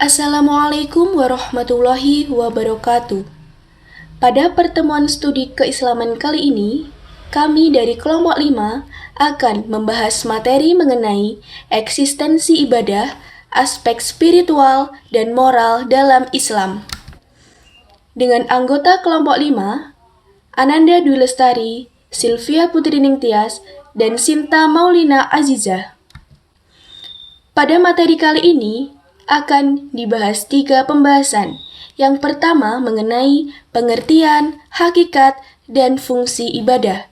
Assalamualaikum warahmatullahi wabarakatuh. Pada pertemuan studi keislaman kali ini, kami dari kelompok 5 akan membahas materi mengenai eksistensi ibadah, aspek spiritual, dan moral dalam Islam. Dengan anggota kelompok 5, Ananda Dwi Lestari, Sylvia Putri Ningtyas, dan Sinta Maulina Azizah. Pada materi kali ini, akan dibahas 3 pembahasan. Yang pertama mengenai pengertian, hakikat, dan fungsi ibadah.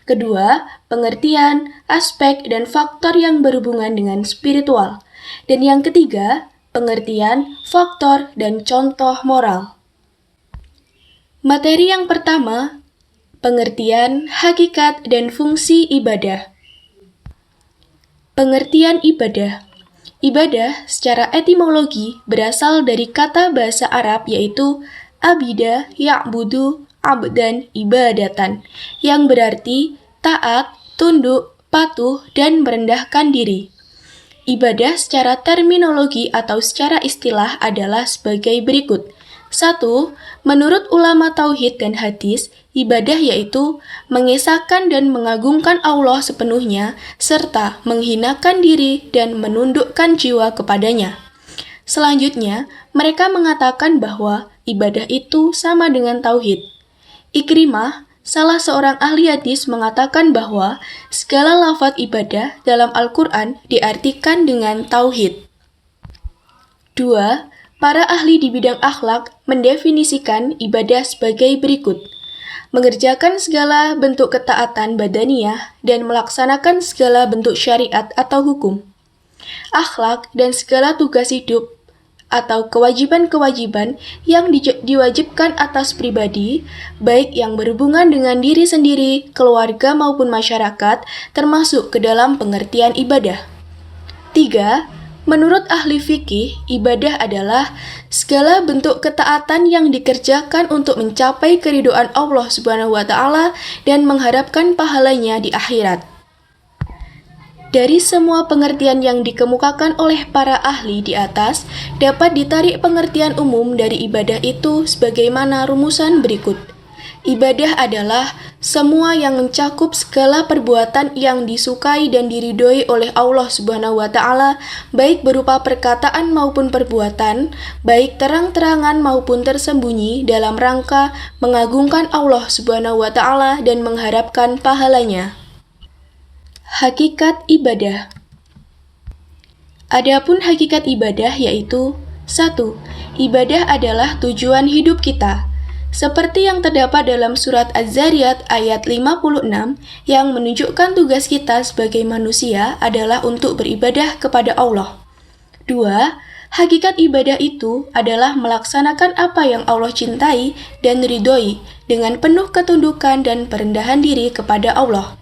Kedua, pengertian, aspek, dan faktor yang berhubungan dengan spiritual. Dan yang ketiga, pengertian, faktor, dan contoh moral. Materi yang pertama, pengertian, hakikat, dan fungsi ibadah. Pengertian ibadah. Ibadah secara etimologi berasal dari kata bahasa Arab yaitu abida ya'budu abdan ibadatan yang berarti taat, tunduk, patuh, dan merendahkan diri. Ibadah secara terminologi atau secara istilah adalah sebagai berikut. 1. Menurut ulama tauhid dan hadis, ibadah yaitu mengesahkan dan mengagungkan Allah sepenuhnya, serta menghinakan diri dan menundukkan jiwa kepadanya. Selanjutnya, mereka mengatakan bahwa ibadah itu sama dengan tauhid. Ikrimah, salah seorang ahli hadis, mengatakan bahwa segala lafaz ibadah dalam Al-Quran diartikan dengan tauhid. 2. Para ahli di bidang akhlak mendefinisikan ibadah sebagai berikut. Mengerjakan segala bentuk ketaatan badaniyah dan melaksanakan segala bentuk syariat atau hukum. Akhlak dan segala tugas hidup atau kewajiban-kewajiban yang diwajibkan atas pribadi, baik yang berhubungan dengan diri sendiri, keluarga maupun masyarakat, termasuk ke dalam pengertian ibadah. 3. Menurut ahli fikih, ibadah adalah segala bentuk ketaatan yang dikerjakan untuk mencapai keridhaan Allah Subhanahu wa Ta'ala dan mengharapkan pahalanya di akhirat. Dari semua pengertian yang dikemukakan oleh para ahli di atas, dapat ditarik pengertian umum dari ibadah itu sebagaimana rumusan berikut. Ibadah adalah semua yang mencakup segala perbuatan yang disukai dan diridhoi oleh Allah Subhanahu wa Ta'ala, baik berupa perkataan maupun perbuatan, baik terang-terangan maupun tersembunyi, dalam rangka mengagungkan Allah Subhanahu wa Ta'ala dan mengharapkan pahalanya. Hakikat ibadah. Adapun hakikat ibadah yaitu 1. Ibadah adalah tujuan hidup kita. Seperti yang terdapat dalam surat Az-Zariyat ayat 56 yang menunjukkan tugas kita sebagai manusia adalah untuk beribadah kepada Allah. 2. Hakikat ibadah itu adalah melaksanakan apa yang Allah cintai dan ridhoi dengan penuh ketundukan dan perendahan diri kepada Allah.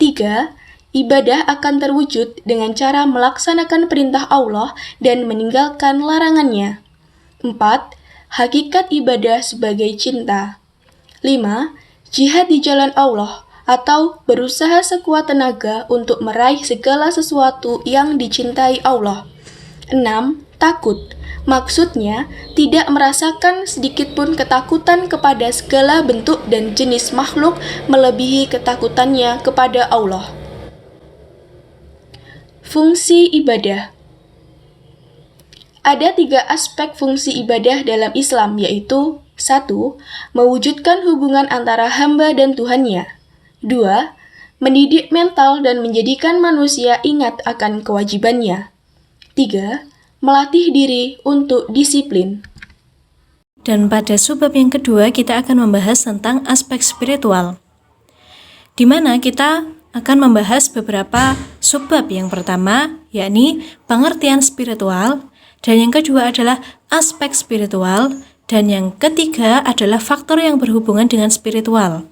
3. Ibadah akan terwujud dengan cara melaksanakan perintah Allah dan meninggalkan larangannya. 4. Hakikat ibadah sebagai cinta. 5. Jihad di jalan Allah atau berusaha sekuat tenaga untuk meraih segala sesuatu yang dicintai Allah. 6. Takut. Maksudnya, tidak merasakan sedikitpun ketakutan kepada segala bentuk dan jenis makhluk melebihi ketakutannya kepada Allah. Fungsi ibadah. Ada 3 aspek fungsi ibadah dalam Islam, yaitu 1. Mewujudkan hubungan antara hamba dan Tuhannya. 2. Mendidik mental dan menjadikan manusia ingat akan kewajibannya. 3. Melatih diri untuk disiplin. Dan pada subbab yang kedua kita akan membahas tentang aspek spiritual, di mana kita akan membahas beberapa subbab. Yang pertama yakni pengertian spiritual, dan yang kedua adalah aspek spiritual, dan yang ketiga adalah faktor yang berhubungan dengan spiritual.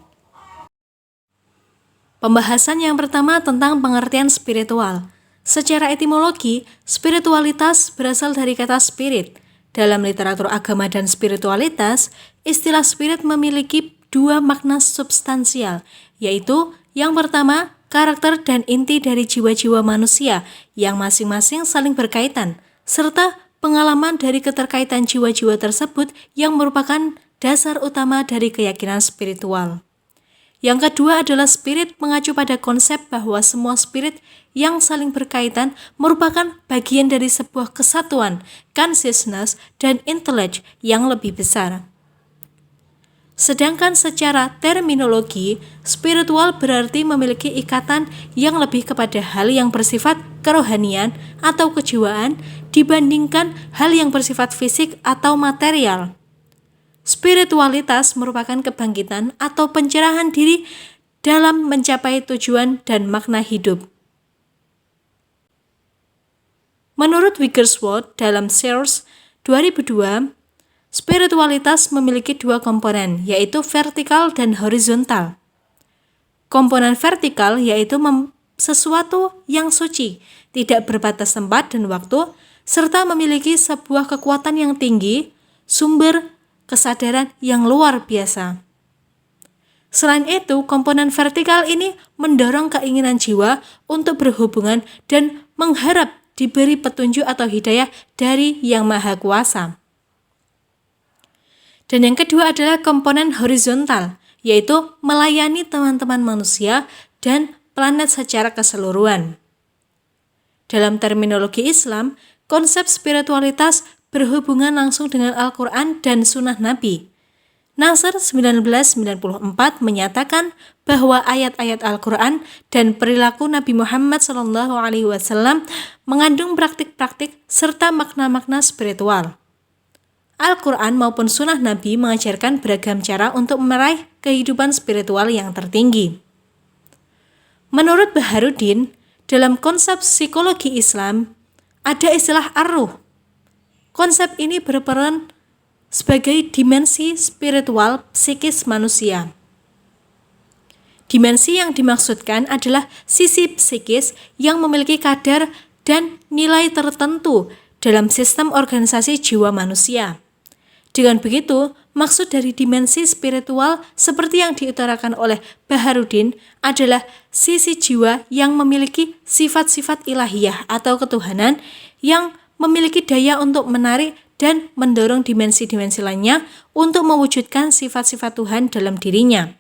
Pembahasan yang pertama tentang pengertian spiritual. Secara etimologi, spiritualitas berasal dari kata spirit. Dalam literatur agama dan spiritualitas, istilah spirit memiliki 2 makna substansial, yaitu yang pertama, karakter dan inti dari jiwa-jiwa manusia yang masing-masing saling berkaitan, serta pengalaman dari keterkaitan jiwa-jiwa tersebut yang merupakan dasar utama dari keyakinan spiritual. Yang kedua adalah spirit mengacu pada konsep bahwa semua spirit yang saling berkaitan merupakan bagian dari sebuah kesatuan, consciousness, dan intellect yang lebih besar. Sedangkan secara terminologi, spiritual berarti memiliki ikatan yang lebih kepada hal yang bersifat kerohanian atau kejiwaan dibandingkan hal yang bersifat fisik atau material. Spiritualitas merupakan kebangkitan atau pencerahan diri dalam mencapai tujuan dan makna hidup. Menurut Wigglesworth dalam Sears 2002, spiritualitas memiliki dua komponen, yaitu vertikal dan horizontal. Komponen vertikal yaitu sesuatu yang suci, tidak berbatas tempat dan waktu, serta memiliki sebuah kekuatan yang tinggi, sumber kesadaran yang luar biasa. Selain itu, komponen vertikal ini mendorong keinginan jiwa untuk berhubungan dan mengharap diberi petunjuk atau hidayah dari Yang Maha Kuasa. Dan yang kedua adalah komponen horizontal, yaitu melayani teman-teman manusia dan planet secara keseluruhan. Dalam terminologi Islam, konsep spiritualitas berhubungan langsung dengan Al-Quran dan Sunnah Nabi. Nasr 1994 menyatakan bahwa ayat-ayat Al-Quran dan perilaku Nabi Muhammad SAW mengandung praktik-praktik serta makna-makna spiritual. Al-Quran maupun Sunnah Nabi mengajarkan beragam cara untuk meraih kehidupan spiritual yang tertinggi. Menurut Baharuddin, dalam konsep psikologi Islam, ada istilah ar-ruh. Konsep ini berperan sebagai dimensi spiritual psikis manusia. Dimensi yang dimaksudkan adalah sisi psikis yang memiliki kadar dan nilai tertentu dalam sistem organisasi jiwa manusia. Dengan begitu, maksud dari dimensi spiritual seperti yang diutarakan oleh Baharuddin adalah sisi jiwa yang memiliki sifat-sifat ilahiyah atau ketuhanan yang memiliki daya untuk menarik dan mendorong dimensi-dimensi lainnya untuk mewujudkan sifat-sifat Tuhan dalam dirinya.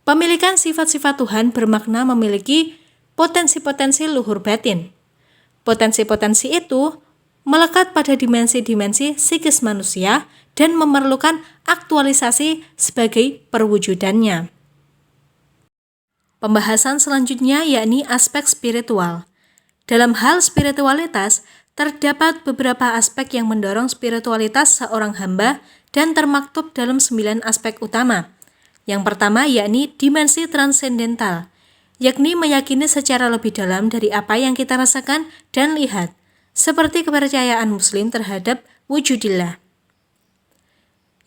Pemilikan sifat-sifat Tuhan bermakna memiliki potensi-potensi luhur batin. Potensi-potensi itu melekat pada dimensi-dimensi psikis manusia dan memerlukan aktualisasi sebagai perwujudannya. Pembahasan selanjutnya yakni aspek spiritual. Dalam hal spiritualitas, terdapat beberapa aspek yang mendorong spiritualitas seorang hamba dan termaktub dalam 9 aspek utama. Yang pertama yakni dimensi transendental, yakni meyakini secara lebih dalam dari apa yang kita rasakan dan lihat, seperti kepercayaan Muslim terhadap wujudillah.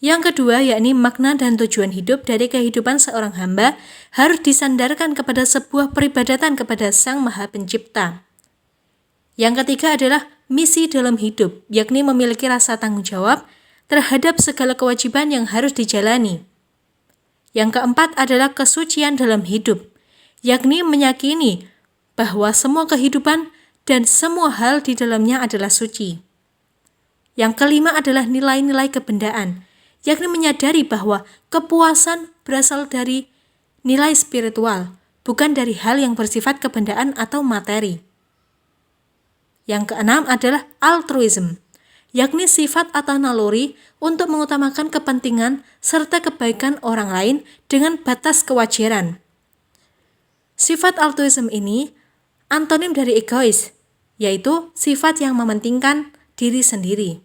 Yang kedua yakni makna dan tujuan hidup dari kehidupan seorang hamba harus disandarkan kepada sebuah peribadatan kepada Sang Maha Pencipta. Yang ketiga adalah misi dalam hidup, yakni memiliki rasa tanggung jawab terhadap segala kewajiban yang harus dijalani. Yang keempat adalah kesucian dalam hidup, yakni meyakini bahwa semua kehidupan dan semua hal di dalamnya adalah suci. Yang kelima adalah nilai-nilai kebendaan, yakni menyadari bahwa kepuasan berasal dari nilai spiritual, bukan dari hal yang bersifat kebendaan atau materi. Yang keenam adalah altruism, yakni sifat atau naluri untuk mengutamakan kepentingan serta kebaikan orang lain dengan batas kewajaran. Sifat altruism ini antonim dari egois, yaitu sifat yang mementingkan diri sendiri.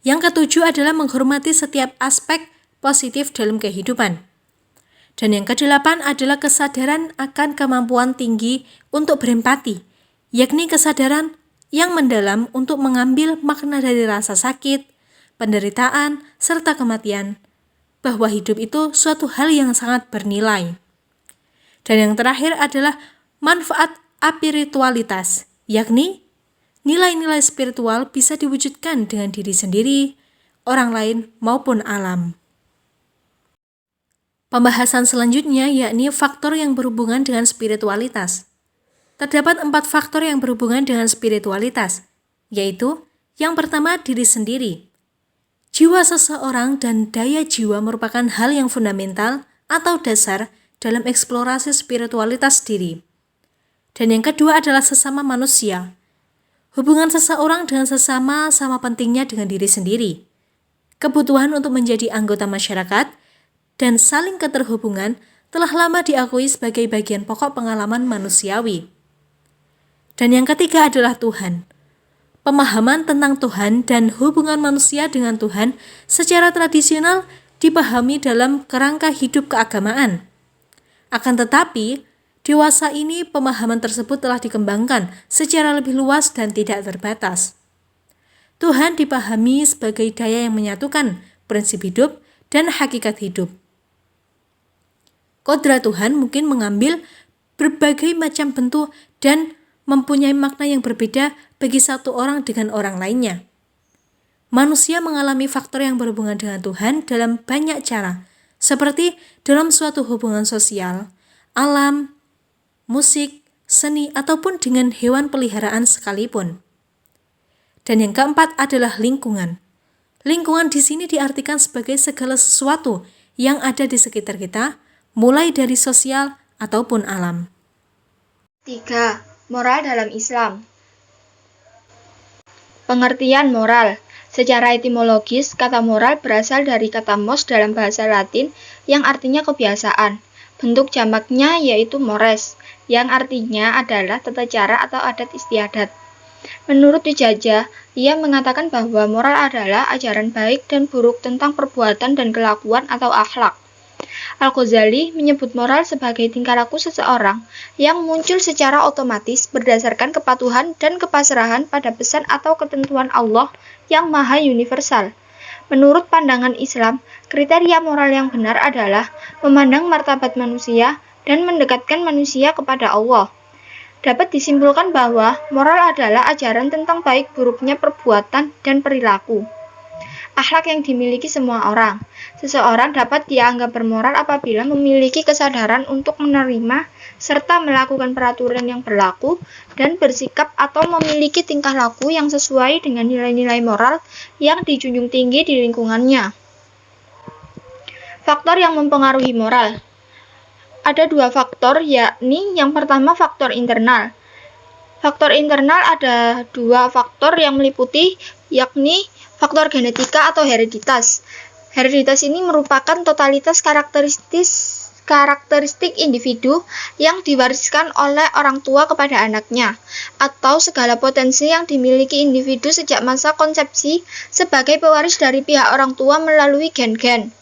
Yang ketujuh adalah menghormati setiap aspek positif dalam kehidupan. Dan yang kedelapan adalah kesadaran akan kemampuan tinggi untuk berempati, yakni kesadaran yang mendalam untuk mengambil makna dari rasa sakit, penderitaan, serta kematian, bahwa hidup itu suatu hal yang sangat bernilai. Dan yang terakhir adalah manfaat apiritualitas, yakni nilai-nilai spiritual bisa diwujudkan dengan diri sendiri, orang lain, maupun alam. Pembahasan selanjutnya yakni faktor yang berhubungan dengan spiritualitas. Terdapat 4 faktor yang berhubungan dengan spiritualitas, yaitu yang pertama diri sendiri. Jiwa seseorang dan daya jiwa merupakan hal yang fundamental atau dasar dalam eksplorasi spiritualitas diri. Dan yang kedua adalah sesama manusia. Hubungan seseorang dengan sesama sama pentingnya dengan diri sendiri. Kebutuhan untuk menjadi anggota masyarakat dan saling keterhubungan telah lama diakui sebagai bagian pokok pengalaman manusiawi. Dan yang ketiga adalah Tuhan. Pemahaman tentang Tuhan dan hubungan manusia dengan Tuhan secara tradisional dipahami dalam kerangka hidup keagamaan. Akan tetapi, dewasa ini pemahaman tersebut telah dikembangkan secara lebih luas dan tidak terbatas. Tuhan dipahami sebagai daya yang menyatukan prinsip hidup dan hakikat hidup. Kodrat Tuhan mungkin mengambil berbagai macam bentuk dan mempunyai makna yang berbeda bagi satu orang dengan orang lainnya. Manusia mengalami faktor yang berhubungan dengan Tuhan dalam banyak cara, seperti dalam suatu hubungan sosial, alam, musik, seni, ataupun dengan hewan peliharaan sekalipun. Dan yang keempat adalah lingkungan. Lingkungan di sini diartikan sebagai segala sesuatu yang ada di sekitar kita, mulai dari sosial ataupun alam. 3. Moral dalam Islam. Pengertian moral. Secara etimologis, kata moral berasal dari kata mos dalam bahasa Latin yang artinya kebiasaan. Bentuk jamaknya yaitu mores, yang artinya adalah tata cara atau adat istiadat. Menurut Wijaya, ia mengatakan bahwa moral adalah ajaran baik dan buruk tentang perbuatan dan kelakuan atau akhlak. Al-Ghazali menyebut moral sebagai tingkah laku seseorang yang muncul secara otomatis berdasarkan kepatuhan dan kepasrahan pada pesan atau ketentuan Allah yang maha universal. Menurut pandangan Islam, kriteria moral yang benar adalah memandang martabat manusia dan mendekatkan manusia kepada Allah. Dapat disimpulkan bahwa moral adalah ajaran tentang baik buruknya perbuatan dan perilaku. Akhlak yang dimiliki semua orang. Seseorang dapat dianggap bermoral apabila memiliki kesadaran untuk menerima serta melakukan peraturan yang berlaku dan bersikap atau memiliki tingkah laku yang sesuai dengan nilai-nilai moral yang dijunjung tinggi di lingkungannya. Faktor yang mempengaruhi moral. Ada 2 faktor, yakni yang pertama faktor internal. Faktor internal ada 2 faktor yang meliputi, yakni faktor genetika atau hereditas. Hereditas ini merupakan totalitas karakteristik individu yang diwariskan oleh orang tua kepada anaknya, atau segala potensi yang dimiliki individu sejak masa konsepsi sebagai pewaris dari pihak orang tua melalui gen-gen.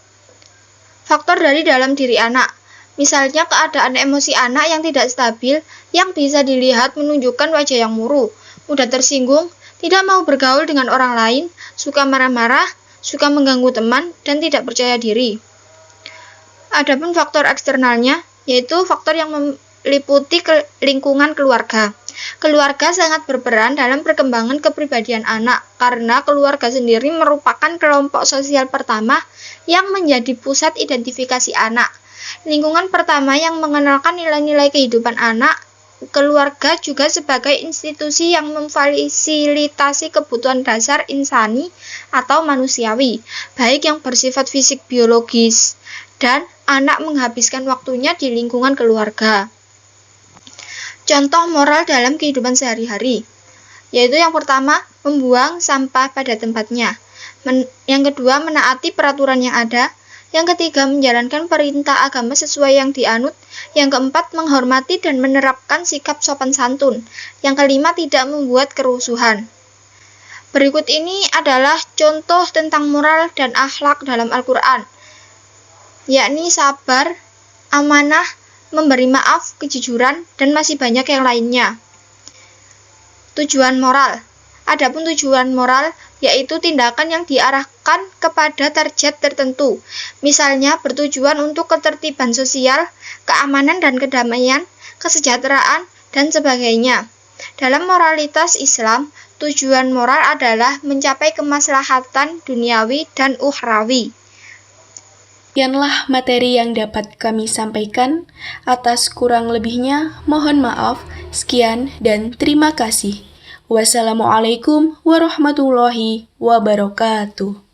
Faktor dari dalam diri anak. Misalnya keadaan emosi anak yang tidak stabil, yang bisa dilihat menunjukkan wajah yang murung, mudah tersinggung, tidak mau bergaul dengan orang lain, suka marah-marah, suka mengganggu teman, dan tidak percaya diri. Adapun faktor eksternalnya, yaitu faktor yang meliputi lingkungan keluarga. Keluarga sangat berperan dalam perkembangan kepribadian anak, karena keluarga sendiri merupakan kelompok sosial pertama yang menjadi pusat identifikasi anak. Lingkungan pertama yang mengenalkan nilai-nilai kehidupan anak. Keluarga juga sebagai institusi yang memfasilitasi kebutuhan dasar insani atau manusiawi, baik yang bersifat fisik biologis, dan anak menghabiskan waktunya di lingkungan keluarga. Contoh moral dalam kehidupan sehari-hari, yaitu yang pertama, membuang sampah pada tempatnya. Yang kedua, menaati peraturan yang ada. Yang ketiga, menjalankan perintah agama sesuai yang dianut. Yang keempat, menghormati dan menerapkan sikap sopan santun. Yang kelima, tidak membuat kerusuhan. Berikut ini adalah contoh tentang moral dan akhlak dalam Al-Quran, yakni sabar, amanah, memberi maaf, kejujuran, dan masih banyak yang lainnya. Tujuan moral. Adapun tujuan moral yaitu tindakan yang diarahkan kepada target tertentu, misalnya bertujuan untuk ketertiban sosial, keamanan dan kedamaian, kesejahteraan, dan sebagainya. Dalam moralitas Islam, tujuan moral adalah mencapai kemaslahatan duniawi dan ukhrawi. Demikianlah materi yang dapat kami sampaikan. Atas kurang lebihnya, mohon maaf. Sekian dan terima kasih. Wassalamualaikum warahmatullahi wabarakatuh.